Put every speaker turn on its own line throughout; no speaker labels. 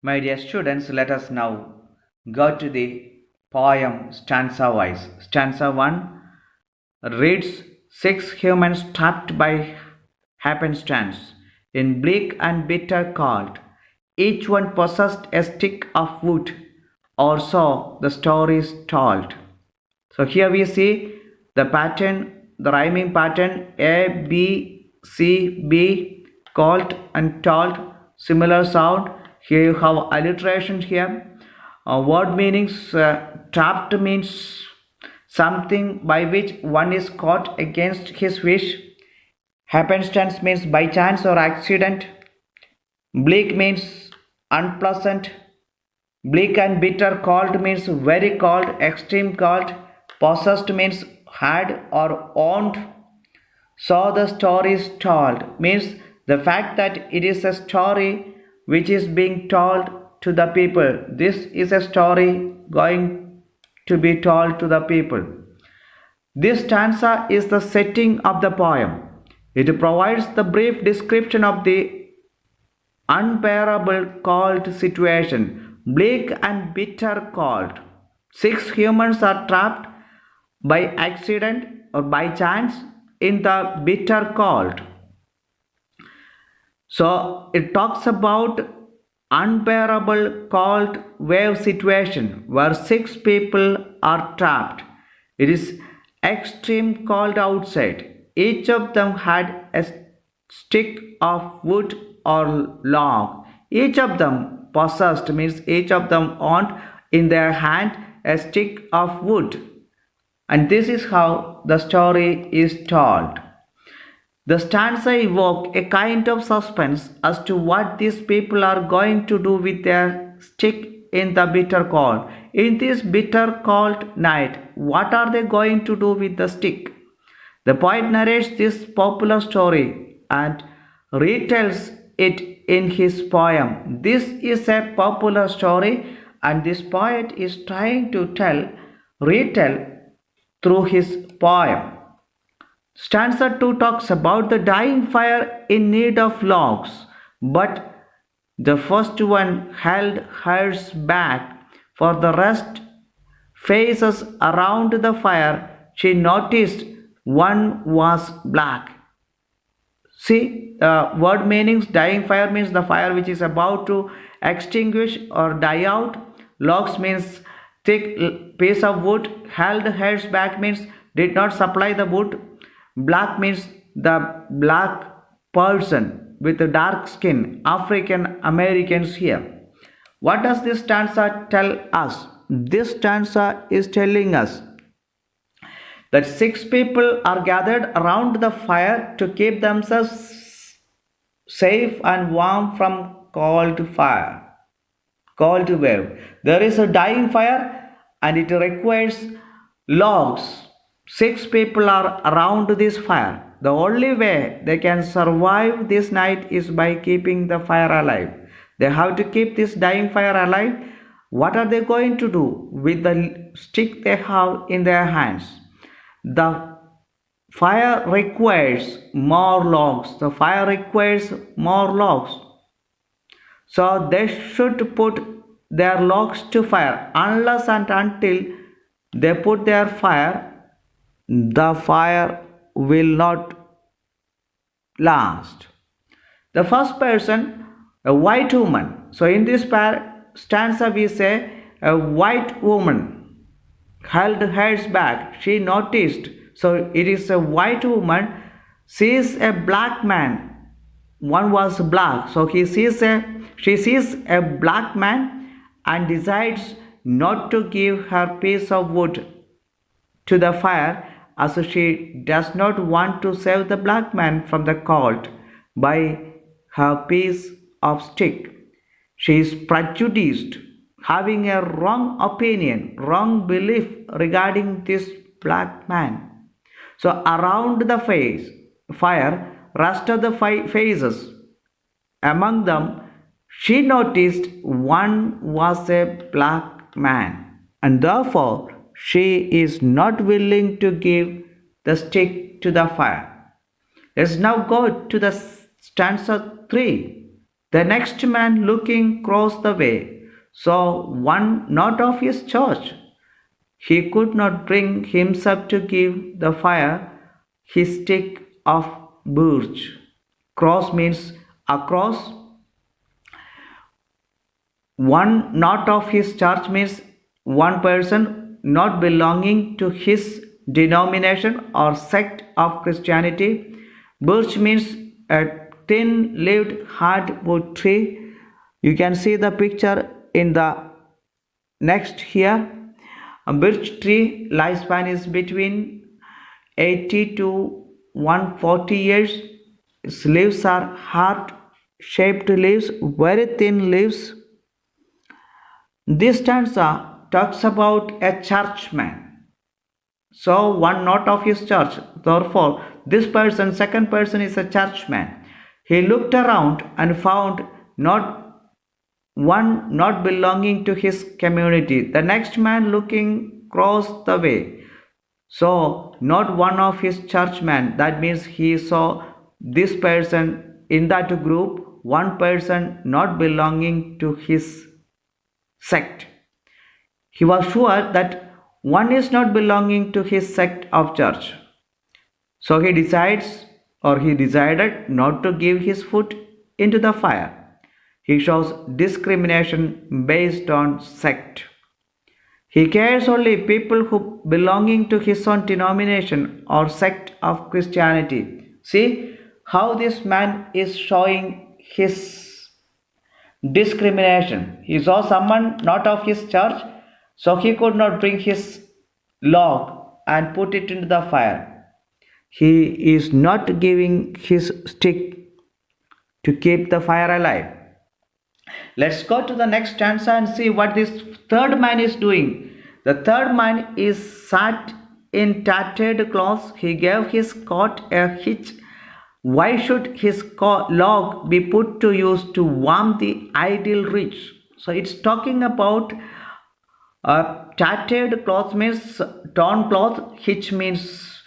My dear students, let us now go to the poem stanza wise. Stanza 1 reads: Six humans trapped by happenstance in bleak and bitter cold. Each one possessed a stick of wood, or so the story is told. So here we see the pattern, the rhyming pattern A, B, C, B, called and told, similar sound. Here you have alliteration here. Word meanings, trapped means something by which one is caught against his wish. Happenstance means by chance or accident. Bleak means unpleasant. Bleak and bitter. Cold means very cold, extreme cold. Possessed means had or owned. So the story is told means the fact that it is a story which is being told to the people. This is a story going to be told to the people. This stanza is the setting of the poem. It provides the brief description of the unbearable cold situation, bleak and bitter cold. Six humans are trapped by accident or by chance in the bitter cold. So it talks about unbearable cold wave situation where six people are trapped. It is extreme cold outside. Each of them had a stick of wood or log. Each of them possessed means each of them owned in their hand a stick of wood. And this is how the story is told. The stanza evokes a kind of suspense as to what these people are going to do with their stick in the bitter cold. In this bitter cold night, what are they going to do with the stick? The poet narrates this popular story and retells it in his poem. This is a popular story, and this poet is trying to retell through his poem. Stanza 2 talks about the dying fire in need of logs, but the first one held hers back. For the rest faces around the fire, she noticed one was black. See, word meanings: dying fire means the fire which is about to extinguish or die out. Logs means thick piece of wood. Held hers back means did not supply the wood. Black means the black person with a dark skin, African Americans here. What does this stanza tell us? This stanza is telling us that six people are gathered around the fire to keep themselves safe and warm from cold fire, cold wave. There is a dying fire and it requires logs. Six people are around this fire. The only way they can survive this night is by keeping the fire alive. They have to keep this dying fire alive. What are they going to do with the stick they have in their hands? The fire requires more logs. The fire requires more logs. So they should put their logs to fire. Unless and until they put their fire, the fire will not last. The first person, a white woman. So in this stanza we say a white woman held hers back. She noticed. So it is a white woman sees a black man. One was black. So she sees a black man and decides not to give her piece of wood to the fire, as she does not want to save the black man from the cold by her piece of stick. She is prejudiced, having a wrong opinion, wrong belief regarding this black man. So around the fire, rest of the faces. Among them, she noticed one was a black man, and therefore she is not willing to give the stick to the fire. Let's now go to the stanza 3. The next man looking across the way saw one not of his church. He could not bring himself to give the fire his stick of birch. Cross means across. One not of his church means one person not belonging to his denomination or sect of Christianity. Birch means a thin-leaved hardwood tree. You can see the picture in the next here. A birch tree lifespan is between 80 to 140 years. Its leaves are heart-shaped leaves, very thin leaves. This stanza talks about a churchman. So one not of his church. Therefore, this person, second person is a churchman. He looked around and found not one not belonging to his community. The next man looking across the way. So not one of his churchmen. That means he saw this person in that group, one person not belonging to his sect. He was sure that one is not belonging to his sect of church. So he decided not to give his foot into the fire. He shows discrimination based on sect. He cares only people who belonging to his own denomination or sect of Christianity. See how this man is showing his discrimination. He saw someone not of his church, so he could not bring his log and put it into the fire. He is not giving his stick to keep the fire alive. Let's go to the next stanza and see what this third man is doing. The third man is sat in tattered clothes. He gave his coat a hitch. Why should his log be put to use to warm the idle rich? So it's talking about tattered cloth means torn cloth, hitch means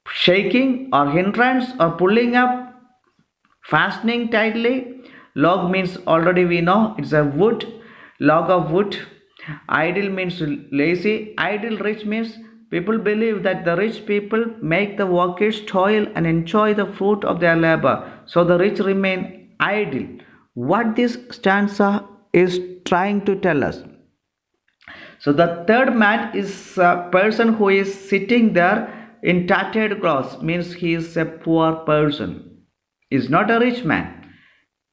shaking or hindrance or pulling up, fastening tightly. Log means already we know it's a wood, log of wood. Idle means lazy. Idle rich means people believe that the rich people make the workers toil and enjoy the fruit of their labor, so the rich remain idle. What this stanza is trying to tell us? So the third man is a person who is sitting there in tattered clothes, means he is a poor person. He is not a rich man.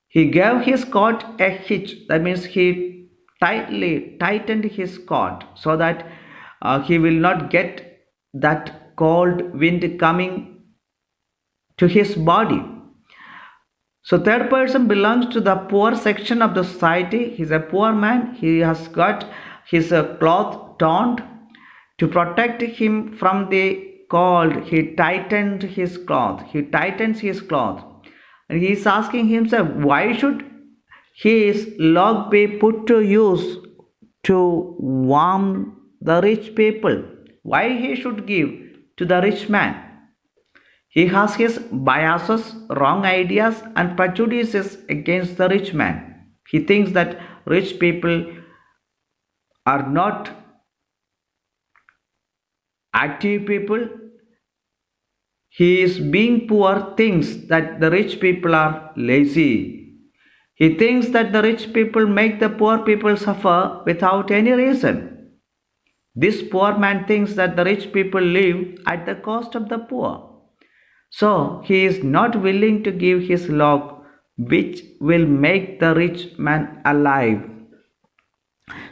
He gave his coat a hitch. That means he tightened his coat so that he will not get that cold wind coming to his body. So third person belongs to the poor section of the society. He is a poor man. He has got his cloth torn. To protect him from the cold, he tightened his cloth. He tightens his cloth. And he is asking himself, why should his log be put to use to warm the rich people? Why he should give to the rich man? He has his biases, wrong ideas and prejudices against the rich man. He thinks that rich people are not active people. He is being poor thinks that the rich people are lazy. He thinks that the rich people make the poor people suffer without any reason. This poor man thinks that the rich people live at the cost of the poor. So he is not willing to give his log, which will make the rich man alive.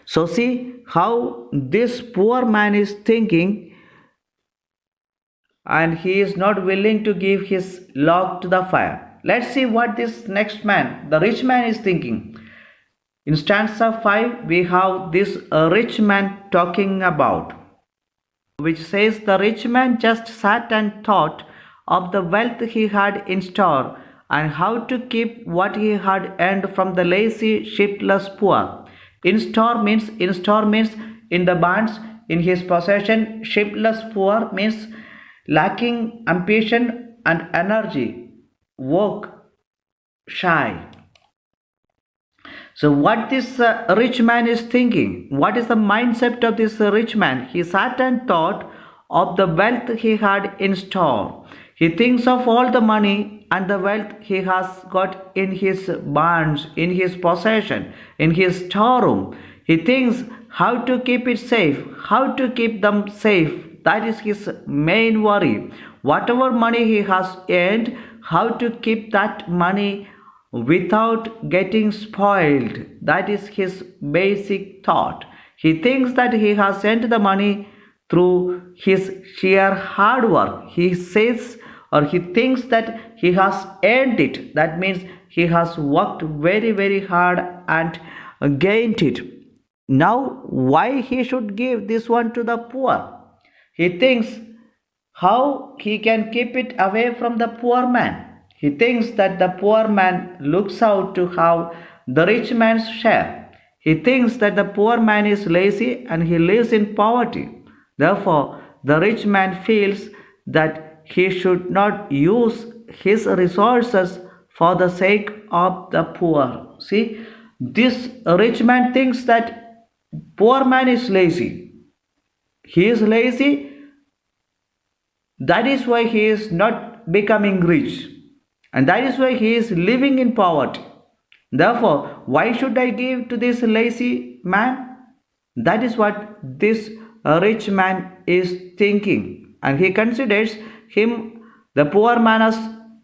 So see how this poor man is thinking, and he is not willing to give his log to the fire. Let's see what this next man, the rich man, is thinking. In stanza 5, we have this rich man talking about, which says the rich man just sat and thought of the wealth he had in store and how to keep what he had earned from the lazy, shiftless poor. In store means in the barns, in his possession. Shiftless poor means lacking ambition and energy, work shy. So, what this rich man is thinking? What is the mindset of this rich man? He sat and thought of the wealth he had in store. He thinks of all the money and the wealth he has got in his barns, in his possession, in his storeroom. He thinks how to keep it safe, how to keep them safe. That is his main worry. Whatever money he has earned, how to keep that money without getting spoiled. That is his basic thought. He thinks that he has earned the money through his sheer hard work. He says or he thinks that he has earned it. That means he has worked very, very hard and gained it. Now, why he should give this one to the poor? He thinks how he can keep it away from the poor man. He thinks that the poor man looks out to have the rich man's share. He thinks that the poor man is lazy and he lives in poverty. Therefore, the rich man feels that he should not use his resources for the sake of the poor. See, this rich man thinks that poor man is lazy. He is lazy. That is why he is not becoming rich. And that is why he is living in poverty. Therefore, why should I give to this lazy man? That is what this rich man is thinking. And he considers him, the poor man, as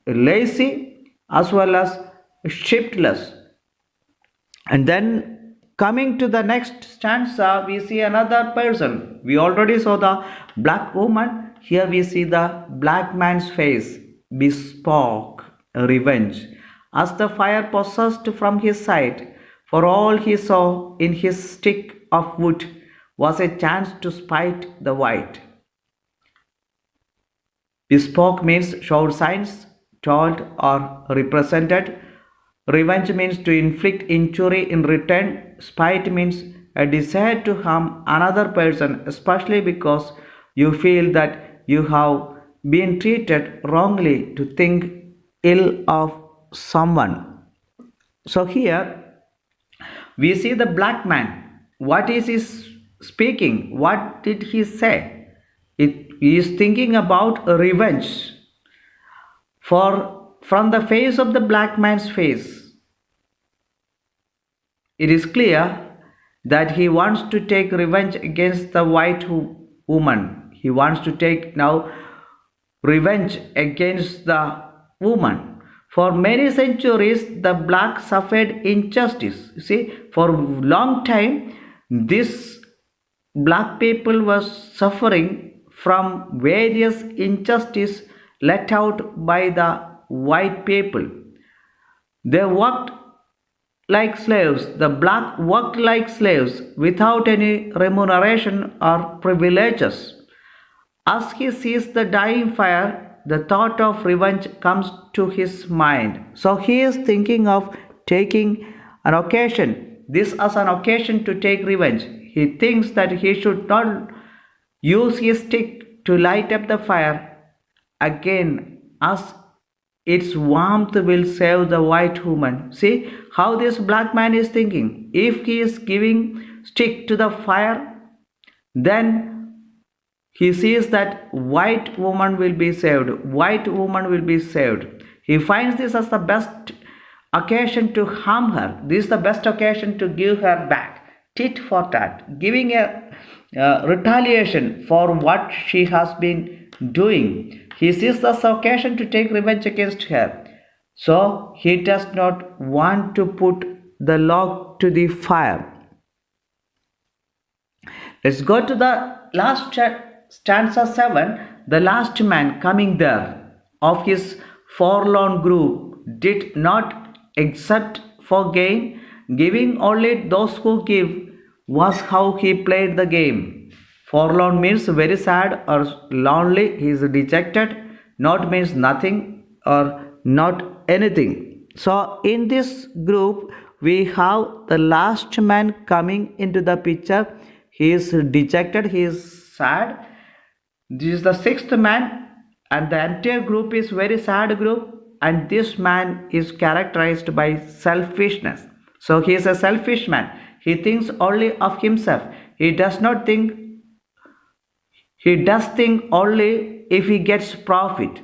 lazy as well as shiftless. And then coming to the next stanza, we see another person. We already saw the black woman. Here we see the black man's face bespoke revenge, as the fire possessed from his sight, for all he saw in his stick of wood was a chance to spite the white. Bespoke means showed signs, told or represented. Revenge means to inflict injury in return. Spite means a desire to harm another person, especially because you feel that you have been treated wrongly, to think ill of someone. So here we see the black man. What is he speaking? What did he say? He is thinking about revenge. For from the face of the black man's face, it is clear that he wants to take revenge against the white woman. He wants to take now revenge against the woman. For many centuries, the black suffered injustice. You see, for a long time, this black people was suffering from various injustice let out by the white people. They worked like slaves. The black worked like slaves without any remuneration or privileges. As he sees the dying fire, the thought of revenge comes to his mind. So he is thinking of taking an occasion, this as an occasion to take revenge. He thinks that he should not use his stick to light up the fire again, as its warmth will save the white woman. See how this black man is thinking. If he is giving stick to the fire, then he sees that white woman will be saved. White woman will be saved. He finds this as the best occasion to harm her. This is the best occasion to give her back. Tit for tat. Giving a retaliation for what she has been doing. He sees this occasion to take revenge against her. So he does not want to put the log to the fire. Let's go to the last stanza 7. The last man coming there of his forlorn group did not accept for gain, giving only those who give was how he played the game. Forlorn means very sad or lonely. He is dejected. Not means nothing or not anything. So in this group we have the last man coming into the picture. He is dejected. He is sad. This is the 6th man, and the entire group is very sad group, and this man is characterized by selfishness. So he is a selfish man. He thinks only of himself. He does not think, he does think only if he gets profit.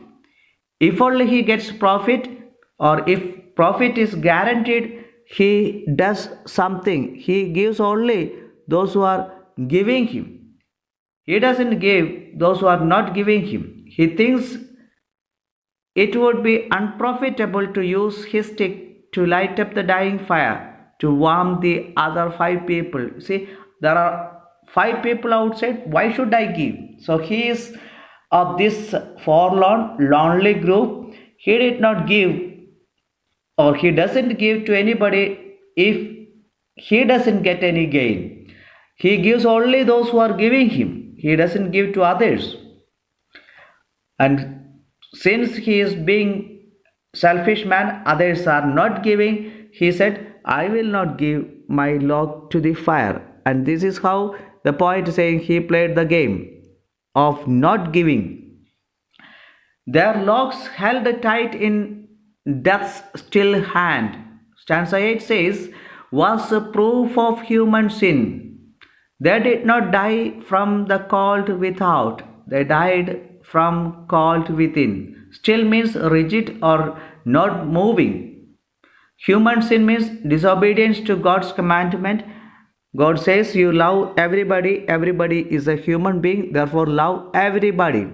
If only he gets profit, or if profit is guaranteed, he does something. He gives only those who are giving him. He doesn't give those who are not giving him. He thinks it would be unprofitable to use his stick to light up the dying fire to warm the other 5 people. See, there are 5 people outside. Why should I give? So he is of this forlorn, lonely group. He did not give, or he doesn't give to anybody if he doesn't get any gain. He gives only those who are giving him. He doesn't give to others. And since he is being selfish man, others are not giving, he said, I will not give my log to the fire. And this is how the poet is saying he played the game of not giving. Their logs held tight in death's still hand. Stanza 8 says, was a proof of human sin. They did not die from the cold without, they died from cold within. Still means rigid or not moving. Human sin means disobedience to God's commandment. God says you love everybody. Everybody is a human being, therefore love everybody.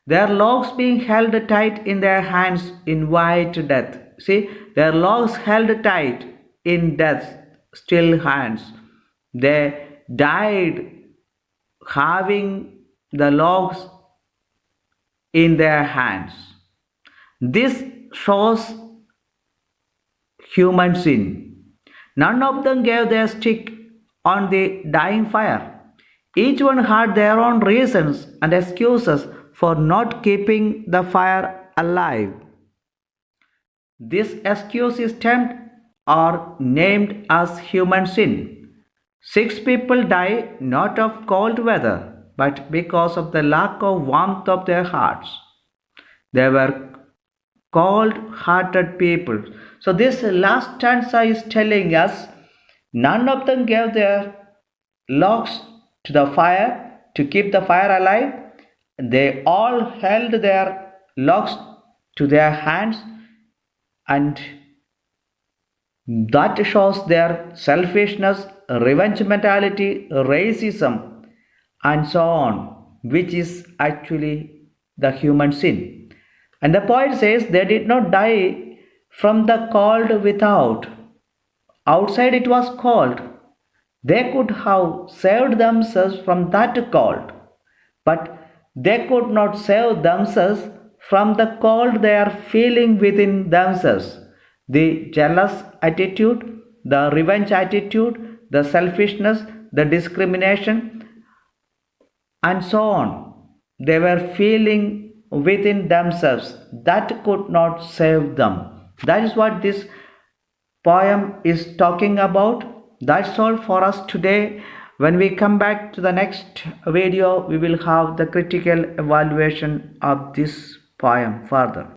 Their logs being held tight in their hands invite death. See, their logs held tight in death's still hands. They died having the logs in their hands. This shows human sin. None of them gave their stick on the dying fire. Each one had their own reasons and excuses for not keeping the fire alive. This excuse is termed or named as human sin. 6 people die not of cold weather, but because of the lack of warmth of their hearts. They were cold-hearted people. So this last stanza is telling us none of them gave their logs to the fire to keep the fire alive. They all held their logs to their hands, and that shows their selfishness, revenge mentality, racism, and so on, which is actually the human sin. And the poet says they did not die from the cold without. Outside it was cold. They could have saved themselves from that cold, but they could not save themselves from the cold they are feeling within themselves. The jealous attitude, the revenge attitude, the selfishness, the discrimination, and so on. They were feeling within themselves that could not save them. That is what this poem is talking about. That's all for us today. When we come back to the next video, we will have the critical evaluation of this poem further.